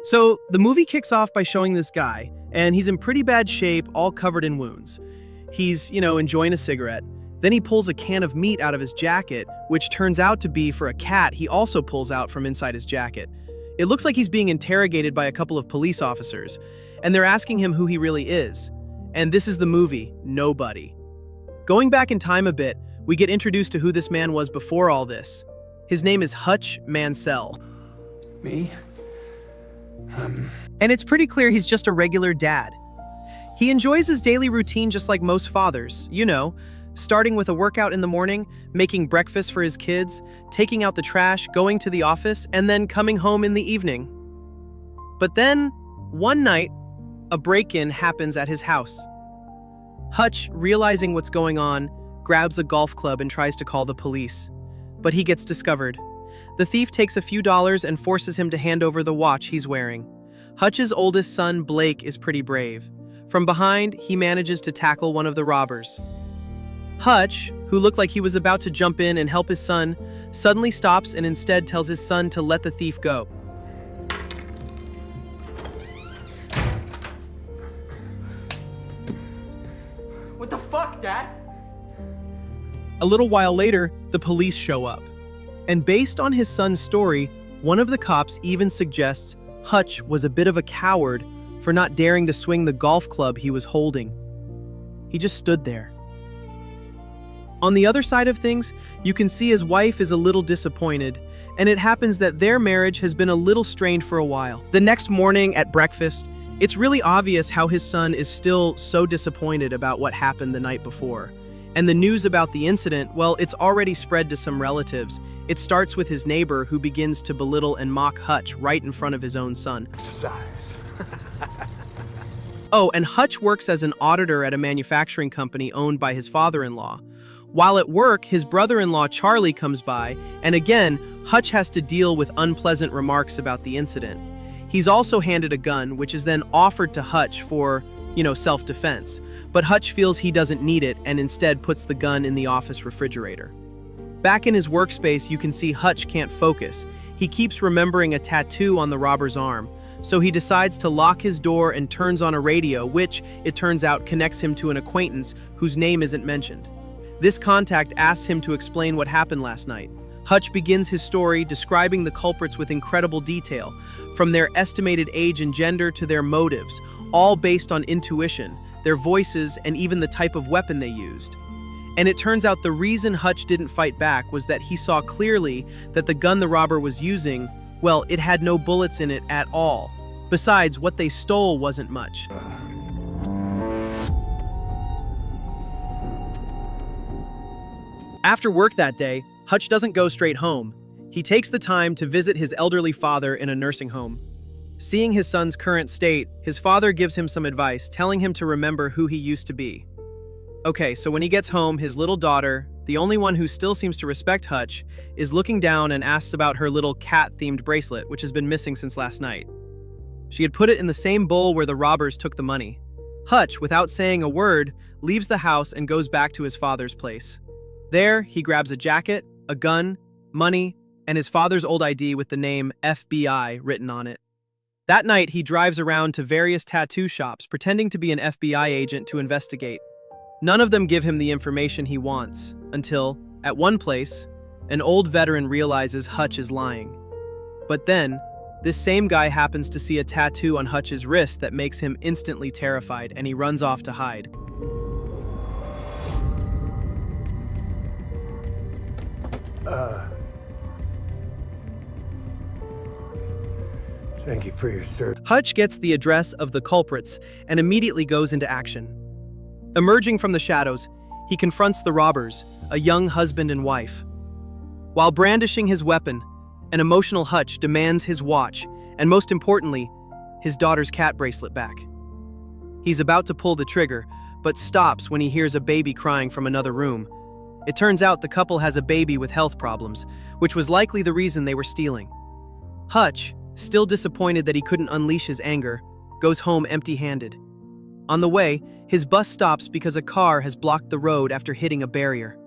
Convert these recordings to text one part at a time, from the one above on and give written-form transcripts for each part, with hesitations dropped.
So the movie kicks off by showing this guy, and he's in pretty bad shape, all covered in wounds. He's, enjoying a cigarette. Then he pulls a can of meat out of his jacket, which turns out to be for a cat he also pulls out from inside his jacket. It looks like he's being interrogated by a couple of police officers, and they're asking him who he really is. And this is the movie, Nobody. Going back in time a bit, we get introduced to who this man was before all this. His name is Hutch Mansell. Me? And it's pretty clear he's just a regular dad. He enjoys his daily routine just like most fathers, starting with a workout in the morning, making breakfast for his kids, taking out the trash, going to the office, and then coming home in the evening. But then, one night, a break-in happens at his house. Hutch, realizing what's going on, grabs a golf club and tries to call the police. But he gets discovered. The thief takes a few dollars and forces him to hand over the watch he's wearing. Hutch's oldest son, Blake, is pretty brave. From behind, he manages to tackle one of the robbers. Hutch, who looked like he was about to jump in and help his son, suddenly stops and instead tells his son to let the thief go. What the fuck, Dad? A little while later, the police show up. And based on his son's story, one of the cops even suggests Hutch was a bit of a coward for not daring to swing the golf club he was holding. He just stood there. On the other side of things, you can see his wife is a little disappointed, and it happens that their marriage has been a little strained for a while. The next morning at breakfast, it's really obvious how his son is still so disappointed about what happened the night before. And the news about the incident, well, it's already spread to some relatives. It starts with his neighbor who begins to belittle and mock Hutch right in front of his own son. Exercise. Oh, and Hutch works as an auditor at a manufacturing company owned by his father-in-law. While at work, his brother-in-law Charlie comes by, and again, Hutch has to deal with unpleasant remarks about the incident. He's also handed a gun, which is then offered to Hutch for, self-defense. But Hutch feels he doesn't need it and instead puts the gun in the office refrigerator. Back in his workspace, you can see Hutch can't focus. He keeps remembering a tattoo on the robber's arm, so he decides to lock his door and turns on a radio, which, it turns out, connects him to an acquaintance whose name isn't mentioned. This contact asks him to explain what happened last night. Hutch begins his story describing the culprits with incredible detail, from their estimated age and gender to their motives, all based on intuition, their voices, and even the type of weapon they used. And it turns out the reason Hutch didn't fight back was that he saw clearly that the gun the robber was using, well, it had no bullets in it at all. Besides, what they stole wasn't much. After work that day, Hutch doesn't go straight home. He takes the time to visit his elderly father in a nursing home. Seeing his son's current state, his father gives him some advice, telling him to remember who he used to be. Okay, so when he gets home, his little daughter, the only one who still seems to respect Hutch, is looking down and asks about her little cat-themed bracelet, which has been missing since last night. She had put it in the same bowl where the robbers took the money. Hutch, without saying a word, leaves the house and goes back to his father's place. There, he grabs a jacket, a gun, money, and his father's old ID with the name FBI written on it. That night, he drives around to various tattoo shops, pretending to be an FBI agent to investigate. None of them give him the information he wants, until, at one place, an old veteran realizes Hutch is lying. But then, this same guy happens to see a tattoo on Hutch's wrist that makes him instantly terrified, and he runs off to hide. Thank you for your service. Hutch gets the address of the culprits and immediately goes into action. Emerging from the shadows, he confronts the robbers, a young husband and wife. While brandishing his weapon, an emotional Hutch demands his watch and, most importantly, his daughter's cat bracelet back. He's about to pull the trigger, but stops when he hears a baby crying from another room. It turns out the couple has a baby with health problems, which was likely the reason they were stealing. Hutch, still disappointed that he couldn't unleash his anger, goes home empty-handed. On the way, his bus stops because a car has blocked the road after hitting a barrier.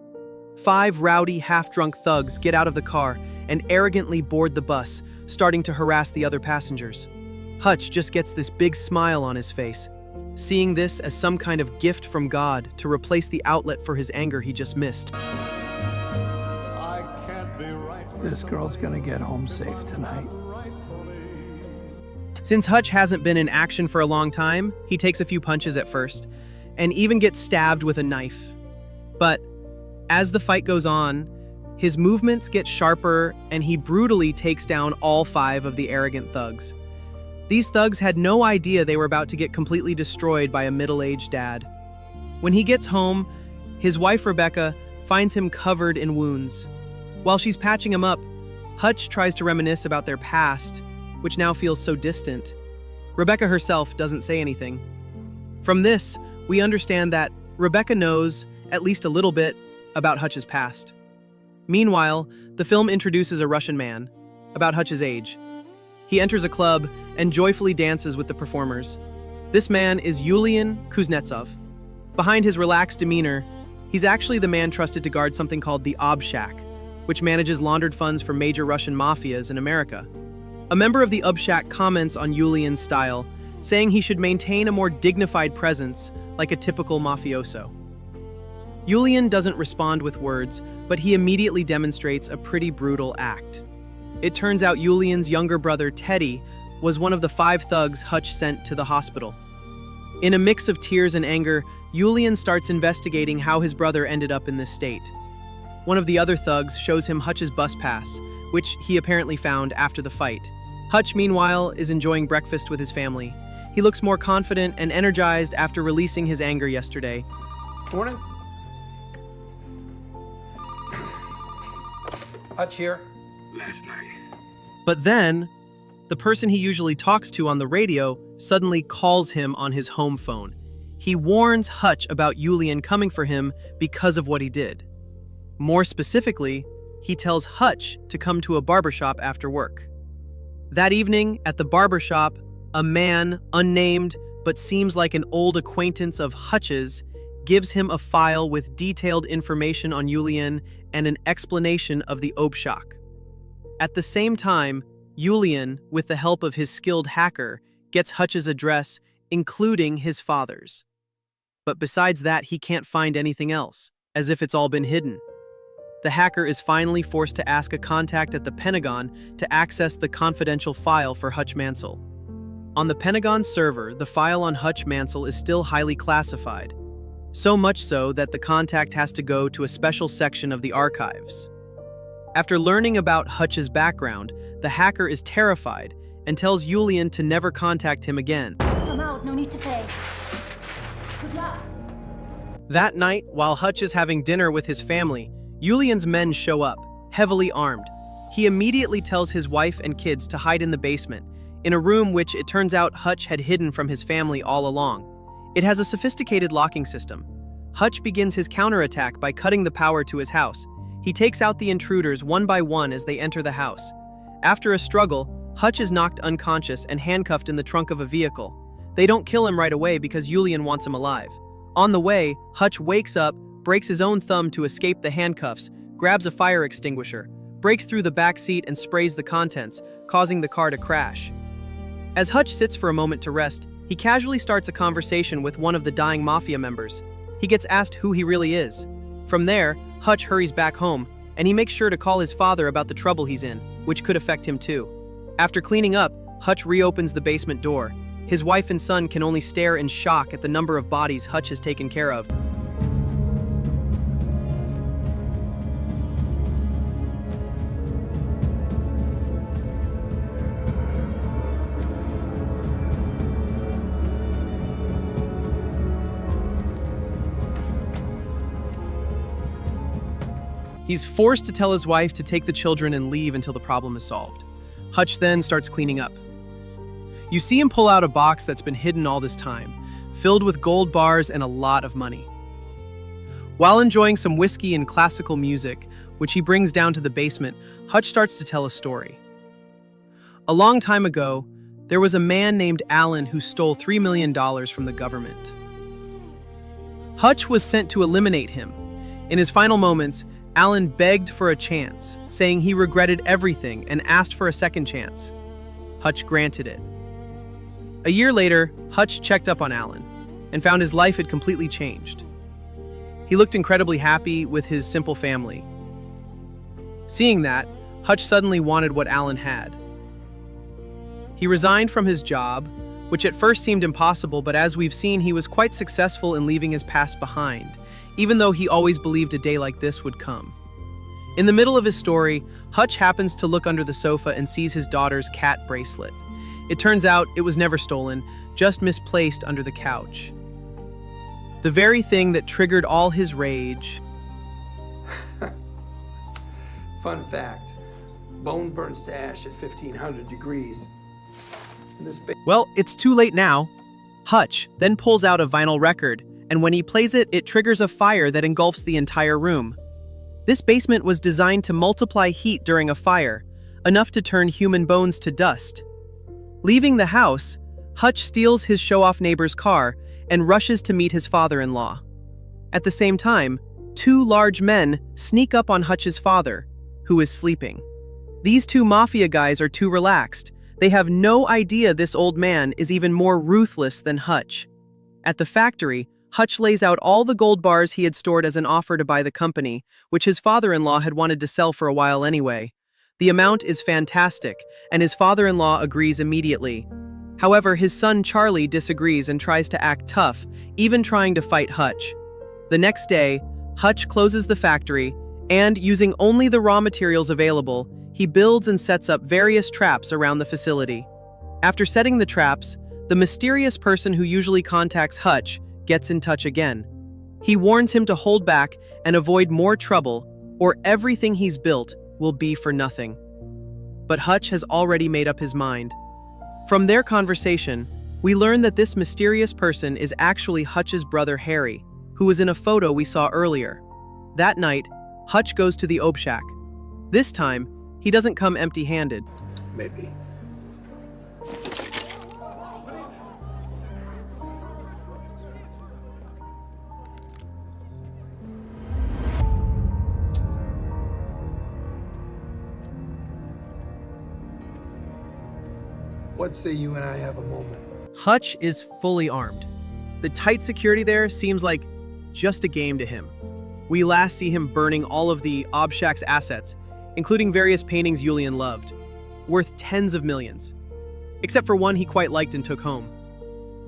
5 rowdy, half-drunk thugs get out of the car and arrogantly board the bus, starting to harass the other passengers. Hutch just gets this big smile on his face, seeing this as some kind of gift from God to replace the outlet for his anger he just missed. This girl's gonna get home safe tonight. Since Hutch hasn't been in action for a long time, he takes a few punches at first, and even gets stabbed with a knife. But as the fight goes on, his movements get sharper and he brutally takes down all 5 of the arrogant thugs. These thugs had no idea they were about to get completely destroyed by a middle-aged dad. When he gets home, his wife Rebecca finds him covered in wounds. While she's patching him up, Hutch tries to reminisce about their past, which now feels so distant. Rebecca herself doesn't say anything. From this, we understand that Rebecca knows, at least a little bit, about Hutch's past. Meanwhile, the film introduces a Russian man, about Hutch's age. He enters a club and joyfully dances with the performers. This man is Yulian Kuznetsov. Behind his relaxed demeanor, he's actually the man trusted to guard something called the Obshak, which manages laundered funds for major Russian mafias in America. A member of the Obshak comments on Yulian's style, saying he should maintain a more dignified presence like a typical mafioso. Yulian doesn't respond with words, but he immediately demonstrates a pretty brutal act. It turns out Yulian's younger brother, Teddy, was one of the 5 thugs Hutch sent to the hospital. In a mix of tears and anger, Yulian starts investigating how his brother ended up in this state. One of the other thugs shows him Hutch's bus pass, which he apparently found after the fight. Hutch, meanwhile, is enjoying breakfast with his family. He looks more confident and energized after releasing his anger yesterday. Morning. Hutch here. Last night. But then, the person he usually talks to on the radio suddenly calls him on his home phone. He warns Hutch about Yulian coming for him because of what he did. More specifically, he tells Hutch to come to a barbershop after work. That evening, at the barbershop, a man, unnamed but seems like an old acquaintance of Hutch's, gives him a file with detailed information on Yulian and an explanation of the Obshak. At the same time, Yulian, with the help of his skilled hacker, gets Hutch's address, including his father's. But besides that, he can't find anything else, as if it's all been hidden. The hacker is finally forced to ask a contact at the Pentagon to access the confidential file for Hutch Mansell. On the Pentagon server, the file on Hutch Mansell is still highly classified, so much so that the contact has to go to a special section of the archives. After learning about Hutch's background, the hacker is terrified and tells Yulian to never contact him again. Come out, no need to pay. Good luck. That night, while Hutch is having dinner with his family, Yulian's men show up, heavily armed. He immediately tells his wife and kids to hide in the basement, in a room which it turns out Hutch had hidden from his family all along. It has a sophisticated locking system. Hutch begins his counterattack by cutting the power to his house. He takes out the intruders one by one as they enter the house. After a struggle, Hutch is knocked unconscious and handcuffed in the trunk of a vehicle. They don't kill him right away because Yulian wants him alive. On the way, Hutch wakes up, breaks his own thumb to escape the handcuffs, grabs a fire extinguisher, breaks through the back seat and sprays the contents, causing the car to crash. As Hutch sits for a moment to rest, he casually starts a conversation with one of the dying mafia members. He gets asked who he really is. From there, Hutch hurries back home, and he makes sure to call his father about the trouble he's in, which could affect him too. After cleaning up, Hutch reopens the basement door. His wife and son can only stare in shock at the number of bodies Hutch has taken care of. He's forced to tell his wife to take the children and leave until the problem is solved. Hutch then starts cleaning up. You see him pull out a box that's been hidden all this time, filled with gold bars and a lot of money. While enjoying some whiskey and classical music, which he brings down to the basement, Hutch starts to tell a story. A long time ago, there was a man named Alan who stole $3 million from the government. Hutch was sent to eliminate him. In his final moments, Alan begged for a chance, saying he regretted everything and asked for a second chance. Hutch granted it. A year later, Hutch checked up on Alan and found his life had completely changed. He looked incredibly happy with his simple family. Seeing that, Hutch suddenly wanted what Alan had. He resigned from his job, which at first seemed impossible, but as we've seen, he was quite successful in leaving his past behind, even though he always believed a day like this would come. In the middle of his story, Hutch happens to look under the sofa and sees his daughter's cat bracelet. It turns out it was never stolen, just misplaced under the couch. The very thing that triggered all his rage. Fun fact, bone burns to ash at 1500 degrees. And this Well, it's too late now. Hutch then pulls out a vinyl record, and when he plays it, it triggers a fire that engulfs the entire room. This basement was designed to multiply heat during a fire, enough to turn human bones to dust. Leaving the house, Hutch steals his show-off neighbor's car and rushes to meet his father-in-law. At the same time, two large men sneak up on Hutch's father, who is sleeping. These two mafia guys are too relaxed. They have no idea this old man is even more ruthless than Hutch. At the factory, Hutch lays out all the gold bars he had stored as an offer to buy the company, which his father-in-law had wanted to sell for a while anyway. The amount is fantastic, and his father-in-law agrees immediately. However, his son Charlie disagrees and tries to act tough, even trying to fight Hutch. The next day, Hutch closes the factory, and using only the raw materials available, he builds and sets up various traps around the facility. After setting the traps, the mysterious person who usually contacts Hutch gets in touch again. He warns him to hold back and avoid more trouble, or everything he's built will be for nothing. But Hutch has already made up his mind. From their conversation, we learn that this mysterious person is actually Hutch's brother Harry, who was in a photo we saw earlier. That night, Hutch goes to the Ob Shack. This time, he doesn't come empty-handed. maybe. What say you and I have a moment? Hutch is fully armed. The tight security there seems like just a game to him. We last see him burning all of the Ob Shack's assets, including various paintings Julian loved, worth tens of millions, except for one he quite liked and took home.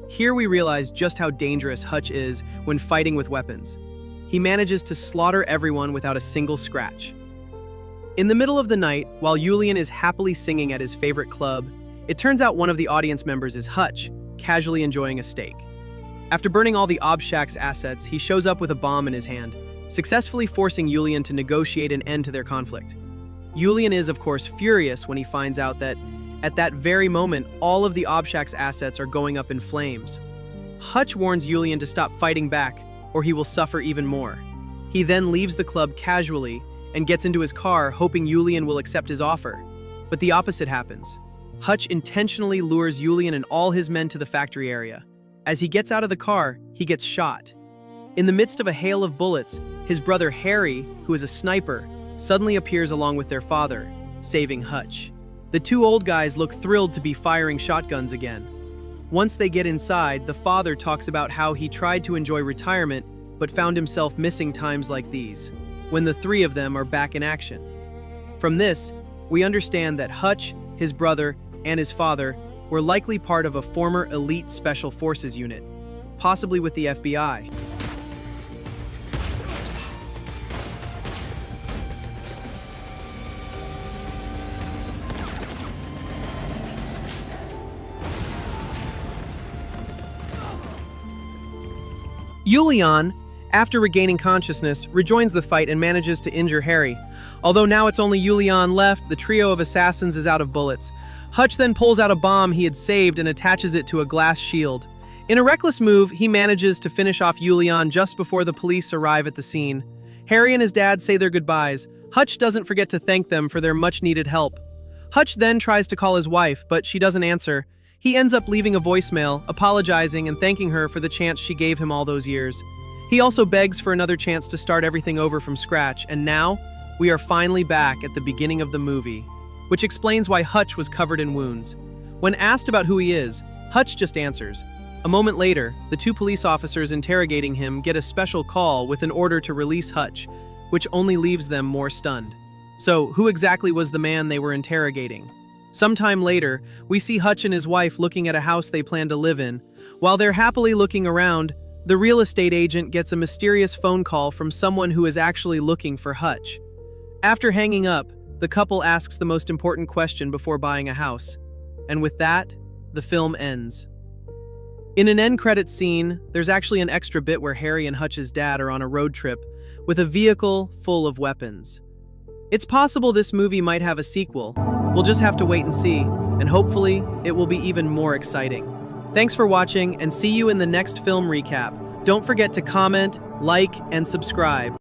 Here we realize just how dangerous Hutch is when fighting with weapons. He manages to slaughter everyone without a single scratch. In the middle of the night, while Julian is happily singing at his favorite club, it turns out one of the audience members is Hutch, casually enjoying a steak. After burning all the Ob Shack's assets, he shows up with a bomb in his hand, successfully forcing Julian to negotiate an end to their conflict. Julian is, of course, furious when he finds out that, at that very moment, all of the Ob Shack's assets are going up in flames. Hutch warns Julian to stop fighting back, or he will suffer even more. He then leaves the club casually and gets into his car, hoping Julian will accept his offer. But the opposite happens. Hutch intentionally lures Julian and all his men to the factory area. As he gets out of the car, he gets shot. In the midst of a hail of bullets, his brother Harry, who is a sniper, suddenly appears along with their father, saving Hutch. The two old guys look thrilled to be firing shotguns again. Once they get inside, the father talks about how he tried to enjoy retirement but found himself missing times like these, when the three of them are back in action. From this, we understand that Hutch, his brother, and his father were likely part of a former elite special forces unit, possibly with the FBI. Julian, after regaining consciousness, rejoins the fight and manages to injure Harry. Although now it's only Julian left, the trio of assassins is out of bullets. Hutch then pulls out a bomb he had saved and attaches it to a glass shield. In a reckless move, he manages to finish off Julian just before the police arrive at the scene. Harry and his dad say their goodbyes. Hutch doesn't forget to thank them for their much-needed help. Hutch then tries to call his wife, but she doesn't answer. He ends up leaving a voicemail, apologizing and thanking her for the chance she gave him all those years. He also begs for another chance to start everything over from scratch, and now, we are finally back at the beginning of the movie, which explains why Hutch was covered in wounds. When asked about who he is, Hutch just answers. A moment later, the two police officers interrogating him get a special call with an order to release Hutch, which only leaves them more stunned. So, who exactly was the man they were interrogating? Sometime later, we see Hutch and his wife looking at a house they plan to live in. While they're happily looking around, the real estate agent gets a mysterious phone call from someone who is actually looking for Hutch. After hanging up, the couple asks the most important question before buying a house. And with that, the film ends. In an end credits scene, there's actually an extra bit where Harry and Hutch's dad are on a road trip with a vehicle full of weapons. It's possible this movie might have a sequel. We'll just have to wait and see, and hopefully, it will be even more exciting. Thanks for watching, and see you in the next film recap. Don't forget to comment, like, and subscribe.